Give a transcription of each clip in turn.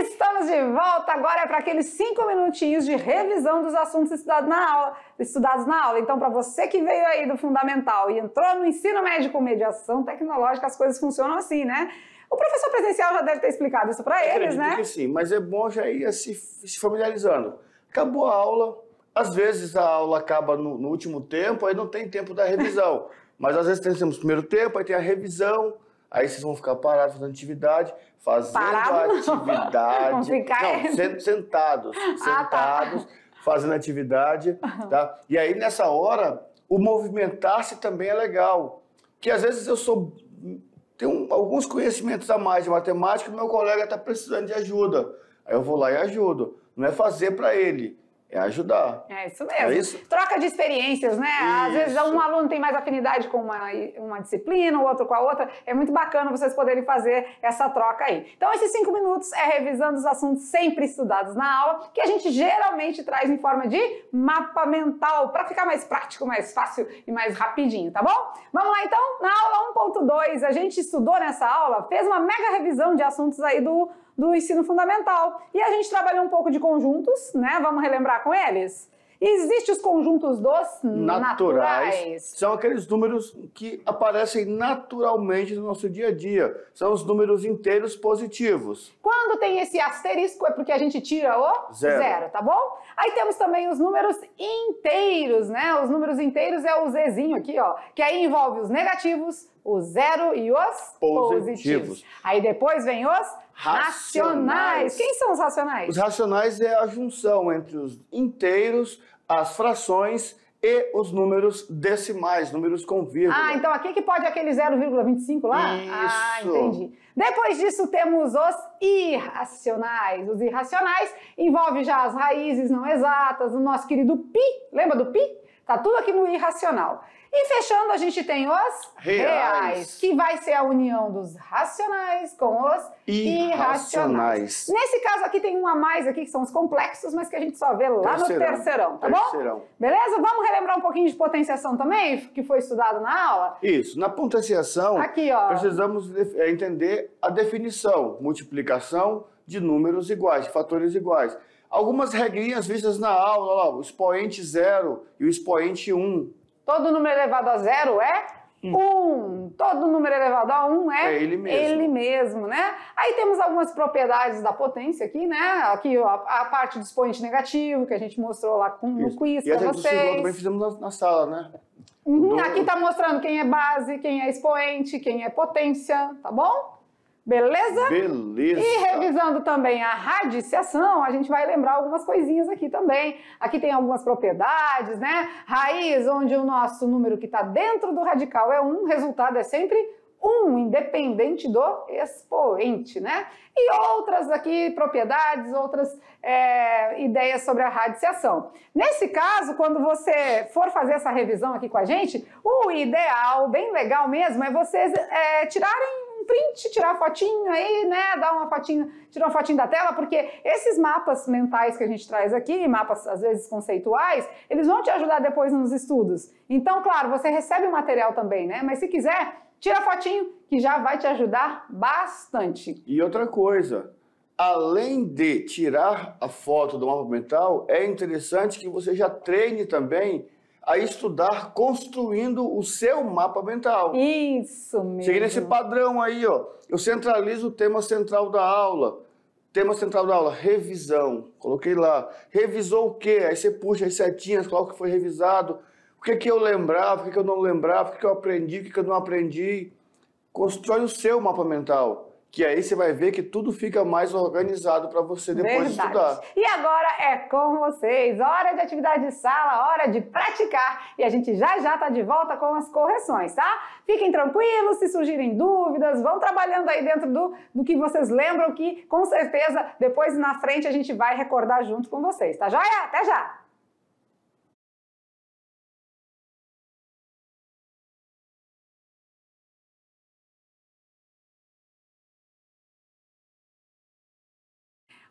Estamos de volta, agora é para aqueles 5 minutinhos de revisão dos assuntos estudados na aula. Então, para você que veio aí do fundamental e entrou no ensino médio com mediação tecnológica, as coisas funcionam assim, né? O professor presencial já deve ter explicado isso para eles, né? Que sim, mas é bom já ir se familiarizando. Acabou a aula, às vezes a aula acaba no último tempo, aí não tem tempo da revisão. Mas às vezes temos o primeiro tempo, aí tem a revisão, aí vocês vão ficar parados fazendo atividade, Vamos ficar... sentados, fazendo atividade, tá? E aí nessa hora, o movimentar-se também é legal, que às vezes tenho alguns conhecimentos a mais de matemática e meu colega está precisando de ajuda, aí eu vou lá e ajudo, não é fazer para ele, é ajudar. É isso mesmo. É isso? Troca de experiências, né? Isso. Às vezes um aluno tem mais afinidade com uma disciplina, o outro com a outra. É muito bacana vocês poderem fazer essa troca aí. Então, esses 5 minutos é revisando os assuntos sempre estudados na aula, que a gente geralmente traz em forma de mapa mental, para ficar mais prático, mais fácil e mais rapidinho, tá bom? Vamos lá então? Na aula 1.2, a gente estudou nessa aula, fez uma mega revisão de assuntos aí do ensino fundamental. E a gente trabalhou um pouco de conjuntos, né? Vamos relembrar com eles? Existem os conjuntos dos naturais. São aqueles números que aparecem naturalmente no nosso dia a dia. São os números inteiros positivos. Quando tem esse asterisco é porque a gente tira o zero, tá bom? Aí temos também os números inteiros, né? Os números inteiros é o Zzinho aqui, ó, que aí envolve os negativos, o zero e os positivos. Aí depois vem os racionais. Quem são os racionais? Os racionais é a junção entre os inteiros, as frações e os números decimais, números com vírgula. Ah, então aqui que pode aquele 0,25 lá? Isso. Ah, entendi. Depois disso temos os irracionais. Os irracionais envolvem já as raízes não exatas, o nosso querido pi. Lembra do pi? Tá tudo aqui no irracional. E fechando, a gente tem os reais, que vai ser a união dos racionais com os irracionais. Nesse caso aqui tem um a mais aqui, que são os complexos, mas que a gente só vê lá no terceirão, tá bom? Beleza? Vamos relembrar um pouquinho de potenciação também, que foi estudado na aula? Isso. Na potenciação, aqui, ó, precisamos entender a definição, multiplicação de números iguais, de fatores iguais. Algumas regrinhas vistas na aula, ó, o expoente 0 e o expoente 1. Todo número elevado a 0 é 1. Todo número elevado a 1 é ele mesmo, né? Aí temos algumas propriedades da potência aqui, né? Aqui ó, a parte do expoente negativo, que a gente mostrou lá no quiz para vocês. E também fizemos na sala, né? Aqui tá mostrando quem é base, quem é expoente, quem é potência, tá bom? Beleza? Beleza. E revisando também a radiciação, a gente vai lembrar algumas coisinhas aqui também. Aqui tem algumas propriedades, né? Raiz, onde o nosso número que está dentro do radical é 1, o resultado é sempre 1, independente do expoente, né? E outras aqui, propriedades, outras ideias sobre a radiciação. Nesse caso, quando você for fazer essa revisão aqui com a gente, o ideal, bem legal mesmo, é vocês tirarem print, tirar fotinho aí, né, tirar uma fotinho da tela, porque esses mapas mentais que a gente traz aqui, mapas às vezes conceituais, eles vão te ajudar depois nos estudos. Então, claro, você recebe o material também, né, mas se quiser, tira a fotinho que já vai te ajudar bastante. E outra coisa, além de tirar a foto do mapa mental, é interessante que você já treine também a estudar construindo o seu mapa mental. Isso mesmo. Cheguei nesse padrão aí, ó. Eu centralizo o tema central da aula. Tema central da aula, revisão. Coloquei lá. Revisou o quê? Aí você puxa as setinhas, coloca o que foi revisado. O que eu lembrava, o que eu não lembrava, o que eu aprendi, o que eu não aprendi. Constrói o seu mapa mental. Que aí você vai ver que tudo fica mais organizado para você depois estudar. E agora é com vocês, hora de atividade de sala, hora de praticar. E a gente já está de volta com as correções, tá? Fiquem tranquilos, se surgirem dúvidas, vão trabalhando aí dentro do que vocês lembram, que com certeza depois na frente a gente vai recordar junto com vocês, tá joia? Até já!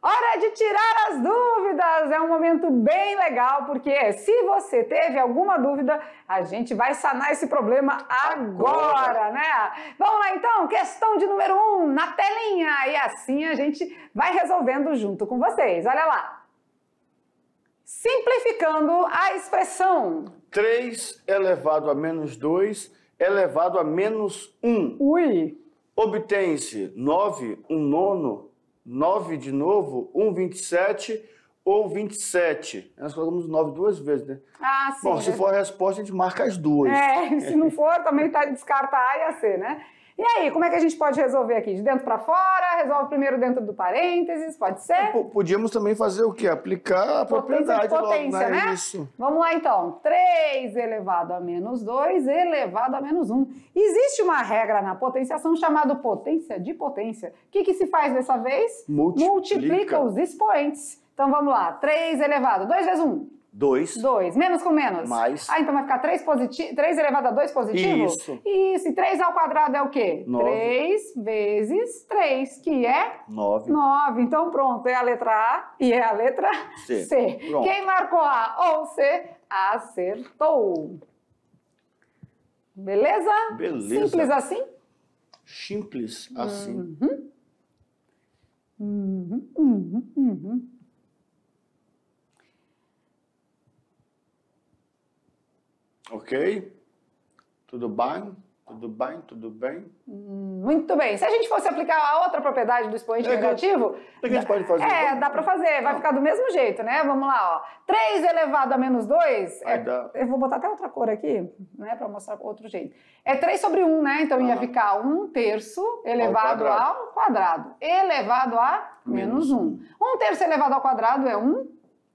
Hora de tirar as dúvidas! É um momento bem legal, porque se você teve alguma dúvida, a gente vai sanar esse problema agora, né? Vamos lá então, questão de número 1, na telinha, e assim a gente vai resolvendo junto com vocês. Olha lá. Simplificando a expressão. 3 elevado a menos 2 elevado a menos 1. Ui! Obtém-se 9, 1 nono, 9 de novo, 1 27 ou 27. Nós colocamos 9 duas vezes, né? Ah, sim. Bom, se for a resposta, a gente marca as duas. Se não for, também descarta A e a C, né? E aí, como é que a gente pode resolver aqui? De dentro para fora? Resolve primeiro dentro do parênteses? Pode ser? Podíamos também fazer o quê? Aplicar a propriedade potência, logo, né? Isso. Vamos lá, então. 3 elevado a menos 2 elevado a menos 1. Existe uma regra na potenciação chamada potência de potência. O que se faz dessa vez? Multiplica os expoentes. Então, vamos lá. 3 elevado. 2 vezes 1. 2. 2. Menos com menos? Mais. Então vai ficar 3 elevado a 2 positivo? Isso. Isso. E 3 ao quadrado é o quê? 9. 3 vezes 3, que é? 9. 9. Então pronto, é a letra A e é a letra C. Quem marcou A ou C, acertou. Beleza? Beleza. Simples assim? Simples assim. Ok? Tudo bem? Tudo bem? Tudo bem? Muito bem. Se a gente fosse aplicar a outra propriedade do expoente negativo... O que a gente pode fazer? Dá para fazer. Vai ficar do mesmo jeito, né? Vamos lá, ó. 3 elevado a menos 2... Eu vou botar até outra cor aqui, né? Para mostrar outro jeito. É 3 sobre 1, né? Então ia ficar 1 terço elevado ao quadrado. Elevado a menos 1. 1 terço elevado ao quadrado é 1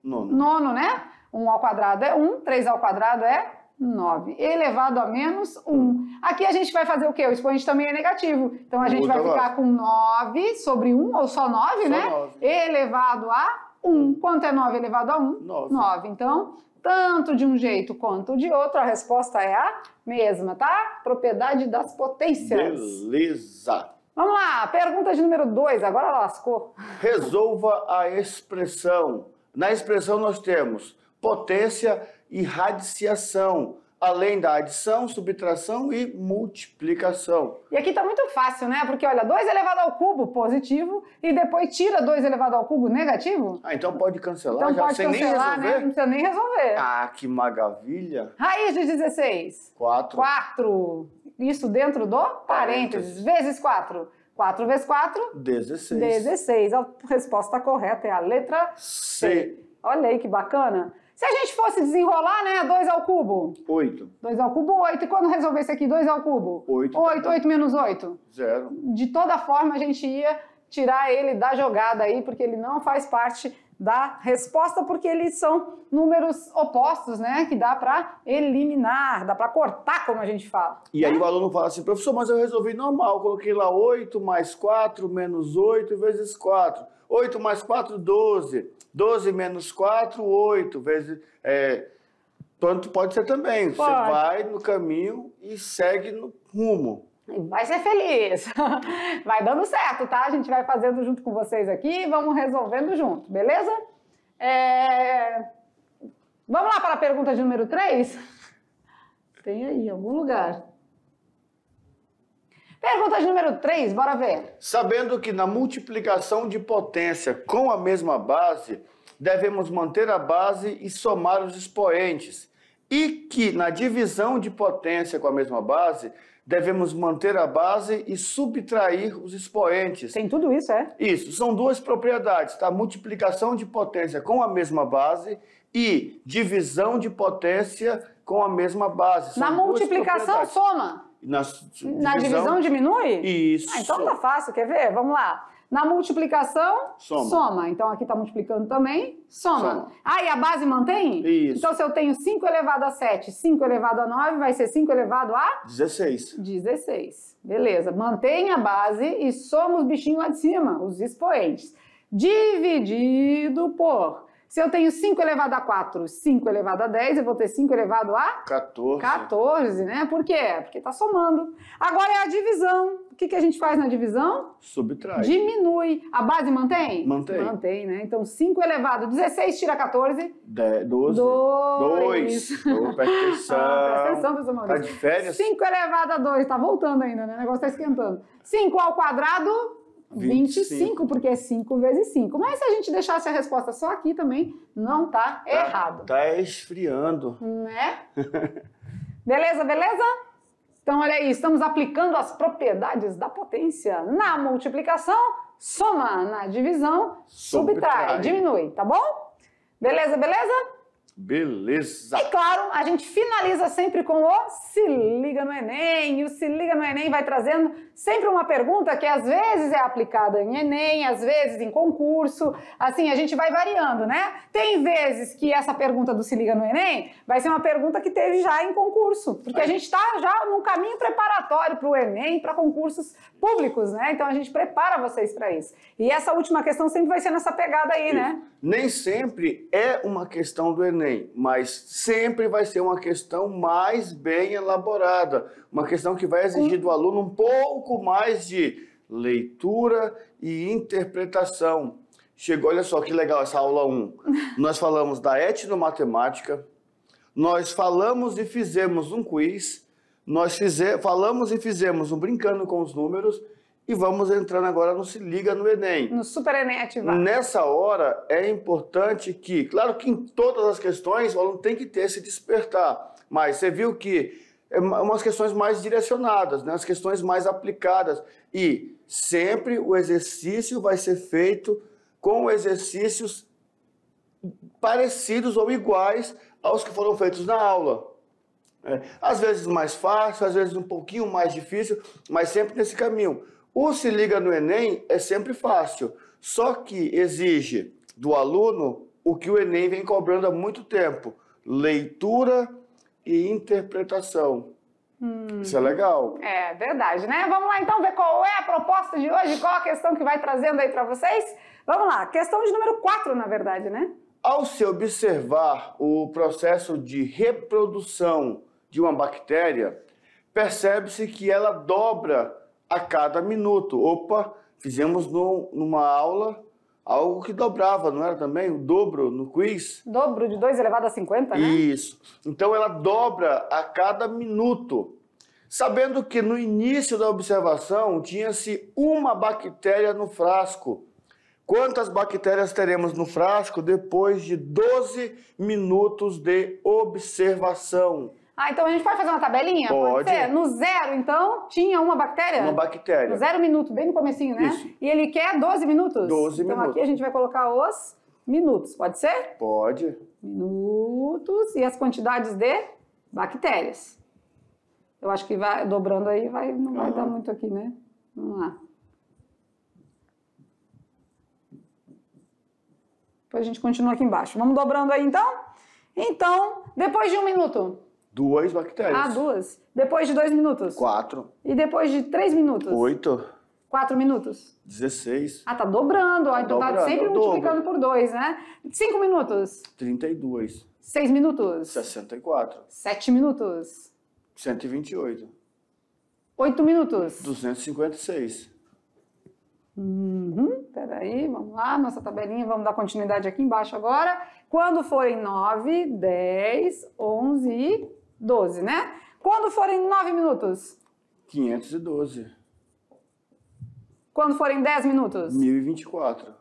nono, né? 1 ao quadrado é 1. 3 ao quadrado é 9, elevado a menos 1. Aqui a gente vai fazer o quê? O expoente também é negativo. Então a gente vai ficar com 9 sobre 1, ou só 9, né? 9. Elevado a 1. Quanto é 9 elevado a 1? 9. Então, tanto de um jeito quanto de outro, a resposta é a mesma, tá? Propriedade das potências. Beleza. Vamos lá, pergunta de número 2, agora lascou. Resolva a expressão. Na expressão nós temos potência e radiciação, além da adição, subtração e multiplicação. E aqui está muito fácil, né? Porque, olha, 2 elevado ao cubo positivo e depois tira 2 elevado ao cubo negativo. Então pode cancelar então já, pode sem cancelar, nem resolver? Né? Não precisa nem resolver. Ah, que maravilha. Raiz de 16. 4. 4. Isso dentro do parênteses. Vezes 4. 4 vezes 4? 16. 16. A resposta correta é a letra C. Olha aí que bacana. Se a gente fosse desenrolar, né, 2 ao cubo? 8. 2 ao cubo, 8. E quando resolvesse aqui, 2 ao cubo? 8. 8. 8 menos 8? 0. De toda forma, a gente ia tirar ele da jogada aí, porque ele não faz parte da resposta, porque eles são números opostos, né, que dá para eliminar, dá para cortar, como a gente fala. E aí o aluno fala assim, professor, mas eu resolvi normal, coloquei lá 8 mais 4 menos 8 vezes 4. 8 mais 4, 12. 12 menos 4, 8 vezes... Tanto pode ser também. Pode. Você vai no caminho e segue no rumo. Vai ser feliz. Vai dando certo, tá? A gente vai fazendo junto com vocês aqui e vamos resolvendo junto, beleza? Vamos lá para a pergunta de número 3? Tem aí, em algum lugar. Pergunta de número 3, bora ver. Sabendo que na multiplicação de potência com a mesma base, devemos manter a base e somar os expoentes. E que na divisão de potência com a mesma base, devemos manter a base e subtrair os expoentes. Tem tudo isso, é? Isso, são duas propriedades, tá? Multiplicação de potência com a mesma base e divisão de potência com a mesma base. São na multiplicação soma. Na divisão diminui? Isso. Então tá fácil, quer ver? Vamos lá. Na multiplicação, soma. Então aqui está multiplicando também, soma. E a base mantém? Isso. Então se eu tenho 5 elevado a 7, 5 elevado a 9, vai ser 5 elevado a? 16. 16. Beleza. Mantém a base e soma os bichinhos lá de cima, os expoentes. Dividido por Se eu tenho 5 elevado a 4, 5 elevado a 10, eu vou ter 5 elevado a 14, né? Por quê? Porque está somando. Agora é a divisão. O que a gente faz na divisão? Subtrai. Diminui. A base mantém? Mantém. Mantém, né? Então, 5 elevado a 16 tira 14. 12. 2. Presta atenção. Presta atenção, professor Maurício. Tá de férias? 5 elevado a 2. Tá voltando ainda, né? O negócio tá esquentando. 5 ao quadrado... 25, porque é 5 vezes 5. Mas se a gente deixasse a resposta só aqui também, não tá errado. Tá esfriando. Né? Beleza, beleza? Então, olha aí, estamos aplicando as propriedades da potência na multiplicação, soma, na divisão, subtrai, diminui, tá bom? Beleza, beleza? Beleza. E claro, a gente finaliza sempre com o Se Liga no Enem. E o Se Liga no Enem vai trazendo sempre uma pergunta que às vezes é aplicada em Enem, às vezes em concurso. Assim, a gente vai variando, né? Tem vezes que essa pergunta do Se Liga no Enem vai ser uma pergunta que teve já em concurso. Porque a gente está já num caminho preparatório para o Enem, para concursos públicos, né? Então a gente prepara vocês para isso. E essa última questão sempre vai ser nessa pegada aí, né? Nem sempre é uma questão do Enem, mas sempre vai ser uma questão mais bem elaborada, uma questão que vai exigir do aluno um pouco mais de leitura e interpretação. Chegou, olha só que legal essa aula 1. Nós falamos da etnomatemática, nós falamos e fizemos um quiz, falamos e fizemos um Brincando com os Números, e vamos entrando agora no Se Liga no Enem. No Super Enem ativado. Nessa hora, é importante que, claro que em todas as questões, o aluno tem que ter esse despertar, mas você viu que é umas questões mais direcionadas, né? As questões mais aplicadas, e sempre o exercício vai ser feito com exercícios parecidos ou iguais aos que foram feitos na aula. Às vezes mais fácil, às vezes um pouquinho mais difícil, mas sempre nesse caminho. O Se Liga no Enem é sempre fácil, só que exige do aluno o que o Enem vem cobrando há muito tempo: leitura e interpretação. Isso é legal. É verdade, né? Vamos lá então ver qual é a proposta de hoje, qual a questão que vai trazendo aí para vocês. Vamos lá, questão de número 4, na verdade, né? Ao se observar o processo de reprodução de uma bactéria, percebe-se que ela dobra a cada minuto. Opa, fizemos numa aula algo que dobrava, não era também? O dobro no quiz? Dobro de 2 elevado a 50, né? Isso. Então ela dobra a cada minuto. Sabendo que no início da observação tinha-se uma bactéria no frasco. Quantas bactérias teremos no frasco depois de 12 minutos de observação? Então a gente pode fazer uma tabelinha? Pode ser? No 0, então, tinha uma bactéria? Uma bactéria. No 0 minuto, bem no comecinho, né? Isso. E ele quer 12 minutos? 12 então minutos. Aqui a gente vai colocar os minutos, pode ser? Pode. Minutos e as quantidades de bactérias. Eu acho que vai dobrando aí, não vai dar muito aqui, né? Vamos lá. Depois a gente continua aqui embaixo. Vamos dobrando aí, então? Então, depois de 1 minuto... 2 bactérias. 2. Depois de 2 minutos? 4. E depois de 3 minutos? 8. 4 minutos? 16. Tá dobrando. Então dobrando, tá sempre multiplicando por 2, né? 5 minutos? 32. 6 minutos? 64. 7 minutos? 128. 8 minutos? 256. Peraí, vamos lá, nossa tabelinha, vamos dar continuidade aqui embaixo agora. Quando forem 9, 10, 11 e 12, né? Quando forem 9 minutos? 512. Quando forem 10 minutos? 1024.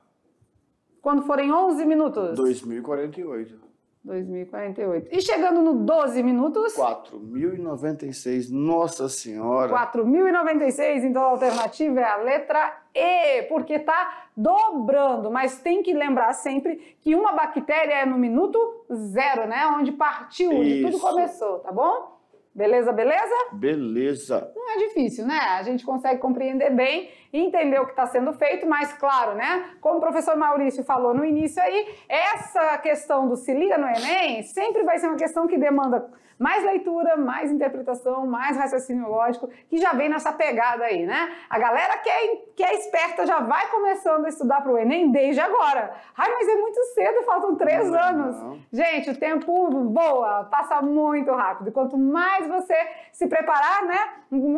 Quando forem 11 minutos? 2048. 2048. E chegando no 12 minutos? 4096. Nossa Senhora! 4096, então a alternativa é a letra E, porque tá dobrando, mas tem que lembrar sempre que uma bactéria é no minuto 0, né? Onde partiu, onde tudo começou, tá bom? Beleza, beleza? Beleza. Não é difícil, né? A gente consegue compreender bem entender o que está sendo feito, mas claro, né? Como o professor Maurício falou no início aí, essa questão do se liga no Enem sempre vai ser uma questão que demanda mais leitura, mais interpretação, mais raciocínio lógico, que já vem nessa pegada aí, né? A galera que é esperta já vai começando a estudar para o Enem desde agora. Ai, mas é muito cedo, faltam 3 anos. Gente, o tempo voa, passa muito rápido. Quanto mais você se preparar, né?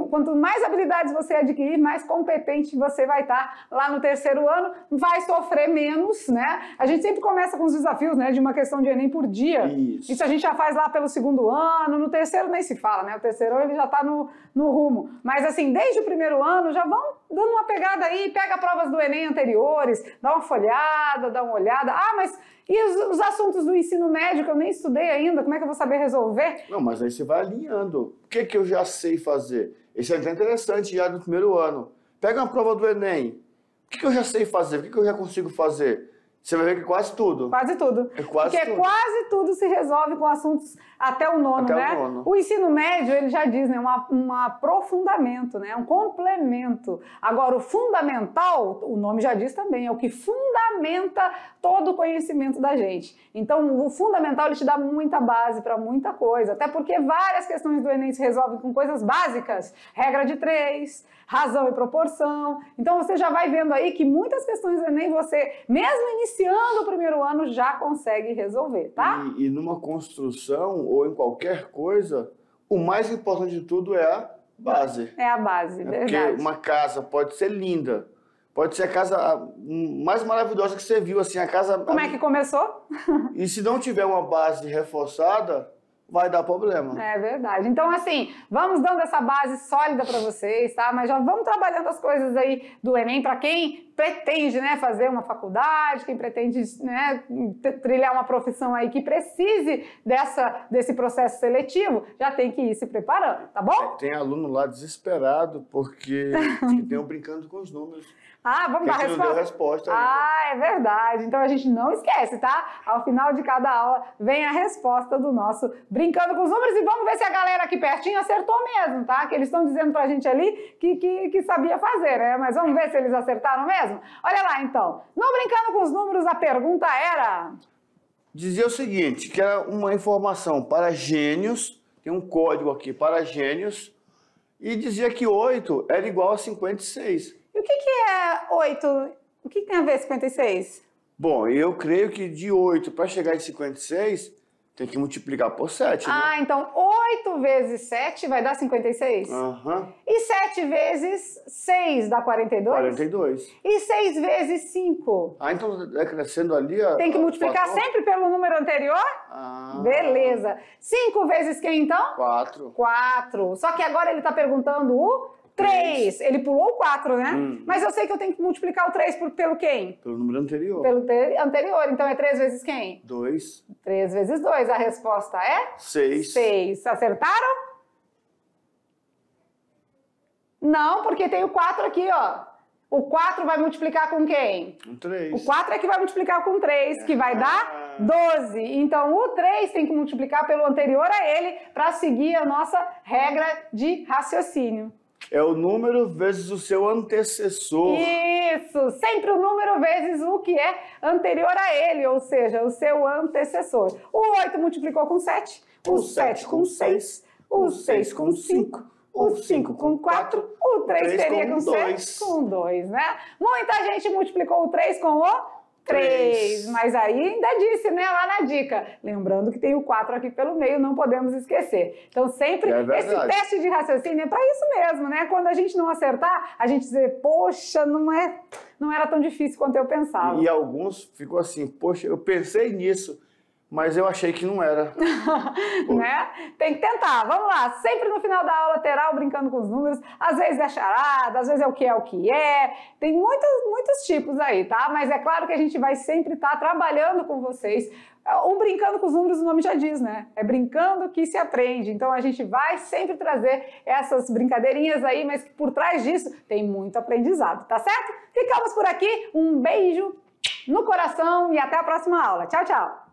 Quanto mais habilidades você adquirir, mais competente você vai estar lá no 3º ano, vai sofrer menos, né? A gente sempre começa com os desafios, né? De uma questão de Enem por dia. Isso a gente já faz lá pelo 2º ano, no 3º nem se fala, né? O 3º ano ele já está no rumo. Mas assim, desde o 1º ano já vão dando uma pegada aí, pega provas do Enem anteriores, dá uma folhada, dá uma olhada. Ah, mas e os assuntos do ensino médio que eu nem estudei ainda, como é que eu vou saber resolver? Não, mas aí você vai alinhando. O que eu já sei fazer? Isso é interessante já no 1º ano. Pega uma prova do Enem. O que eu já sei fazer? O que eu já consigo fazer? Você vai ver que quase tudo. Quase tudo. Porque quase tudo se resolve com assuntos até o 9º, né? O ensino médio, ele já diz, né? Um aprofundamento, né? Um complemento. Agora, o fundamental, o nome já diz também, é o que fundamenta todo o conhecimento da gente. Então, o fundamental, ele te dá muita base para muita coisa. Até porque várias questões do Enem se resolvem com coisas básicas. Regra de 3, razão e proporção. Então, você já vai vendo aí que muitas questões do Enem, você, mesmo iniciando o 1º ano, já consegue resolver, tá? E numa construção ou em qualquer coisa, o mais importante de tudo é a base. É a base, verdade. Porque uma casa pode ser linda, pode ser a casa mais maravilhosa que você viu, assim, a casa... Como é que começou? E se não tiver uma base reforçada, vai dar problema. É verdade. Então, assim, vamos dando essa base sólida para vocês, tá? Mas já vamos trabalhando as coisas aí do Enem para quem pretende, né, fazer uma faculdade, quem pretende, né, trilhar uma profissão aí que precise desse processo seletivo, já tem que ir se preparando, tá bom? Tem aluno lá desesperado porque tem brincando com os números. Ah, vamos dar a resposta? Não deu resposta ainda. Ah, é verdade. Então a gente não esquece, tá? Ao final de cada aula vem a resposta do nosso Brincando com os Números e vamos ver se a galera aqui pertinho acertou mesmo, tá? Que eles estão dizendo pra gente ali que sabia fazer, né? Mas vamos ver se eles acertaram mesmo? Olha lá, então. No Brincando com os Números, a pergunta era... Dizia o seguinte, que era uma informação para gênios, tem um código aqui para gênios, e dizia que 8 era igual a 56. E o que é 8? O que tem a ver 56? Bom, eu creio que de 8 para chegar em 56, tem que multiplicar por 7, né? Ah, então 8 vezes 7 vai dar 56? Aham. E 7 vezes 6 dá 42? 42. E 6 vezes 5? Ah, então é crescendo ali... Tem que multiplicar sempre pelo número anterior? Ah. Beleza. 5 vezes quem, então? 4. 4. Só que agora ele está perguntando o 3. Ele pulou o 4, né? Mas eu sei que eu tenho que multiplicar o 3 pelo quem? Pelo número anterior. Pelo anterior. Então é 3 vezes quem? 2. 3 vezes 2. A resposta é? 6. 6. Acertaram? Não, porque tem o 4 aqui, ó. O 4 vai multiplicar com quem? Com 3. O 4 é que vai multiplicar com 3, que vai dar 12. Então, o 3 tem que multiplicar pelo anterior a ele para seguir a nossa regra de raciocínio. É o número vezes o seu antecessor. Isso! Sempre o número vezes o que é anterior a ele, ou seja, o seu antecessor. O 8 multiplicou com 7, o 7 com 6, o 6 com 5, o 5 com 4, o 3 teria com 6, com 2, né? Muita gente multiplicou o 3 com o 3, mas aí ainda disse, né, lá na dica. Lembrando que tem o 4 aqui pelo meio, não podemos esquecer. Então sempre esse teste de raciocínio é para isso mesmo, né? Quando a gente não acertar, a gente dizer, poxa, não era tão difícil quanto eu pensava. E alguns ficou assim, poxa, eu pensei nisso, mas eu achei que não era. Né? Tem que tentar. Vamos lá. Sempre no final da aula terá o Brincando com os Números. Às vezes é charada, às vezes é o que é o que é. Tem muitos tipos aí, tá? Mas é claro que a gente vai sempre estar trabalhando com vocês. O Brincando com os Números, o nome já diz, né? É brincando que se aprende. Então a gente vai sempre trazer essas brincadeirinhas aí, mas que por trás disso tem muito aprendizado, tá certo? Ficamos por aqui. Um beijo no coração e até a próxima aula. Tchau, tchau!